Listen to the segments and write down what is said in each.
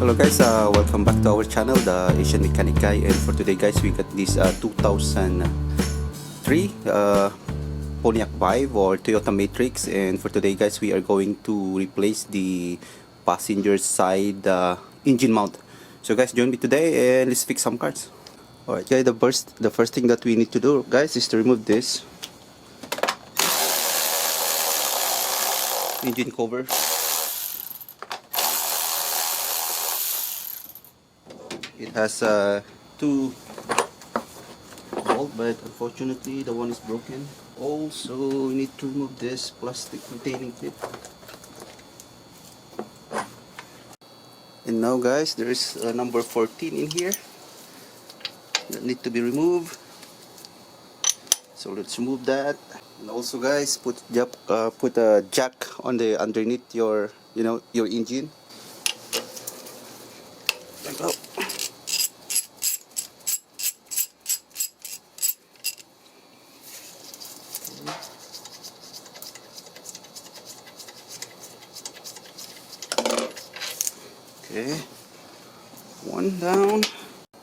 Hello guys, welcome back to our channel, the Asian Mechanic Guy. And for today guys, we got this 2003 Pontiac 5 or Toyota Matrix. And for today guys, we are going to replace the passenger side engine mount. So guys, join me today and let's fix some parts. Alright guys, the first thing that we need to do guys is to remove this engine cover. It has two bolts, but unfortunately the one is broken. Also, we need to remove this plastic retaining clip. And now guys, there is a number 14 in here that need to be removed. So let's remove that. And also guys, put a jack on the underneath your your engine. There you go. Okay, one down.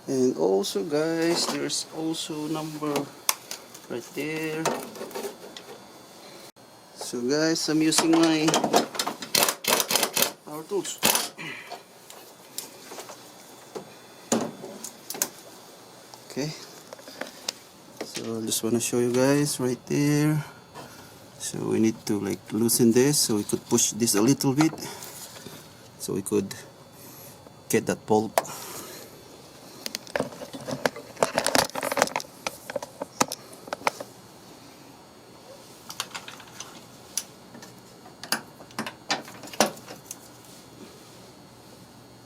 And also guys, there's also number right there. So guys, I'm using my power tools. Okay, so I just want to show you guys right there. So we need to like loosen this so we could push this a little bit so we could get that bolt.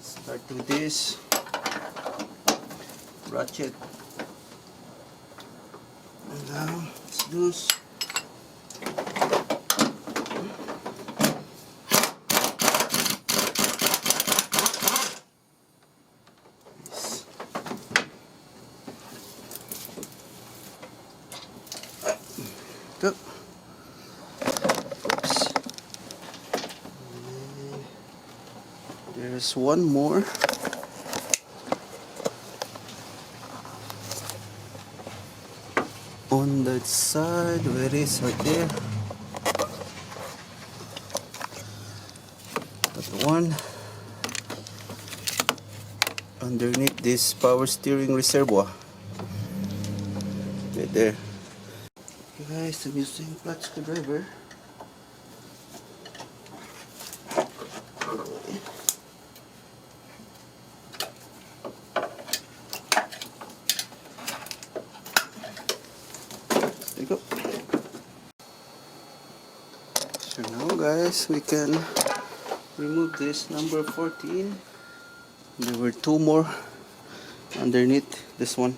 Start with this ratchet, and now it's loose. Go. Oops. There's one more. On that side, where it is right there. That one underneath this power steering reservoir. Right there. Okay guys, I'm using flat screwdriver. There you go. So now guys, we can remove this number 14. There were two more underneath this one.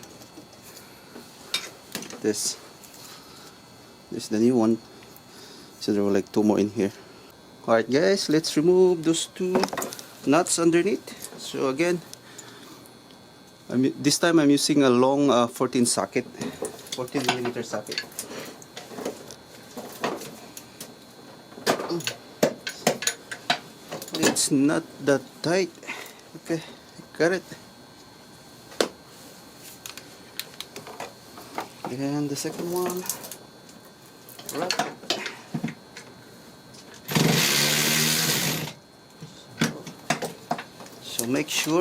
This is the new one. So there were like two more in here. Alright guys, let's remove those two nuts underneath. So again, this time I'm using a long 14 socket, 14mm socket. It's not that tight. Okay, got it. And the second one, right. So make sure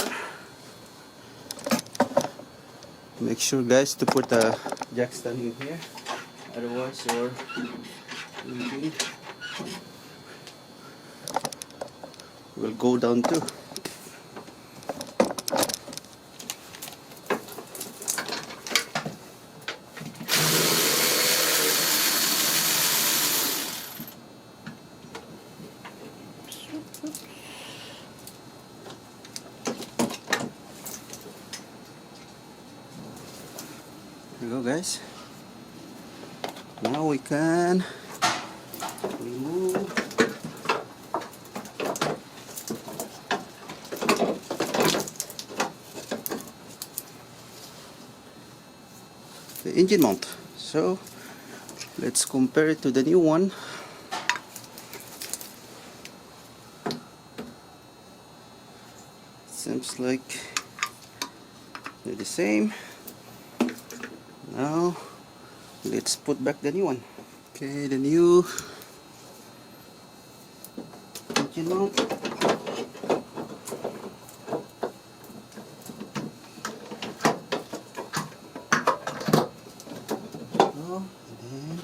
guys to put a jack stand in here, otherwise your engine will go down too. There you go guys. Now we can remove the engine mount. So let's compare it to the new one. seems like they're the same. Now let's put back the new one. Okay, the new engine mount. And then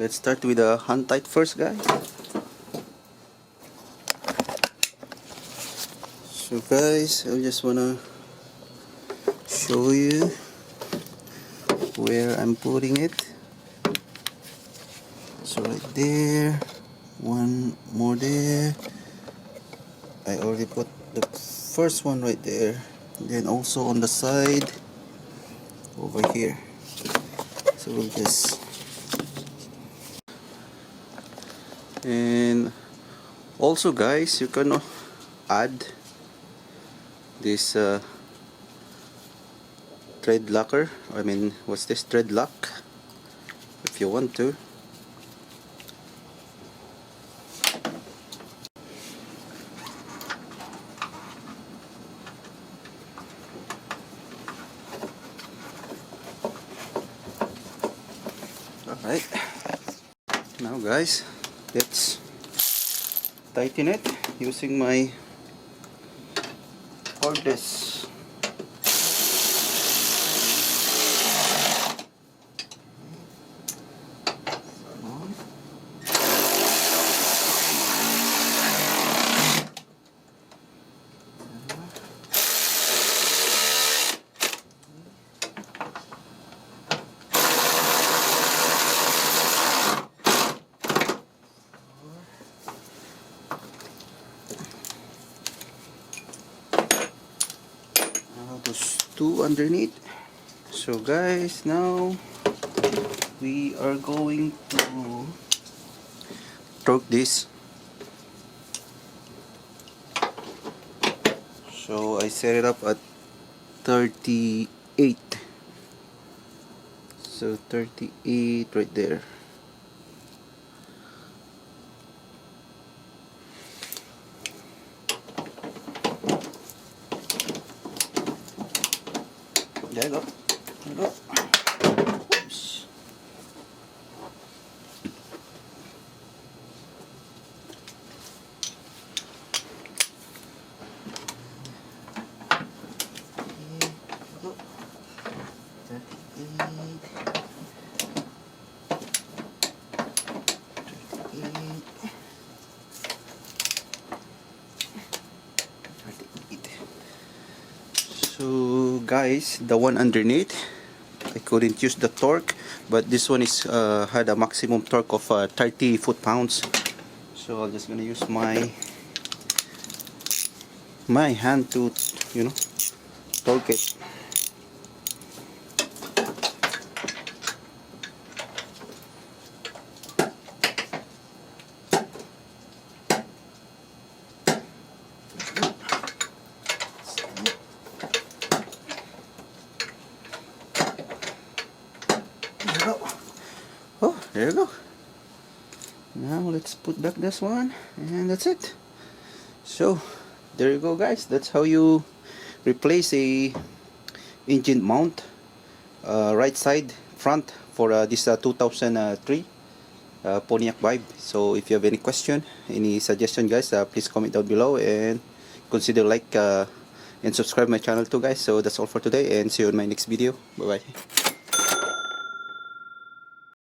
let's start with the hand tight first, guys. So guys, I just wanna show you where I'm putting it. So right there, one more there. I already put the first one right there. Then also on the side over here. So we'll just, and also guys, you can add this thread locker. I mean, what's this, thread lock, if you want to. Alright, now guys, let's tighten it using my cordless. Those two underneath. So guys, now we are going to torque this. So I set it up at 38. So 38 right there. There you go. There you go. Oops. So guys, the one underneath, I couldn't use the torque, but this one is had a maximum torque of 30 foot-pounds. So I'm just gonna use my hand to, you know, torque it. Oh, there you go. Now let's put back this one, and that's it. So there you go guys, that's how you replace a engine mount, right side front for this 2003 Pontiac Vibe. So if you have any question, any suggestion guys, please comment down below, and consider like and subscribe my channel too guys. So that's all for today, and see you in my next video. Bye bye.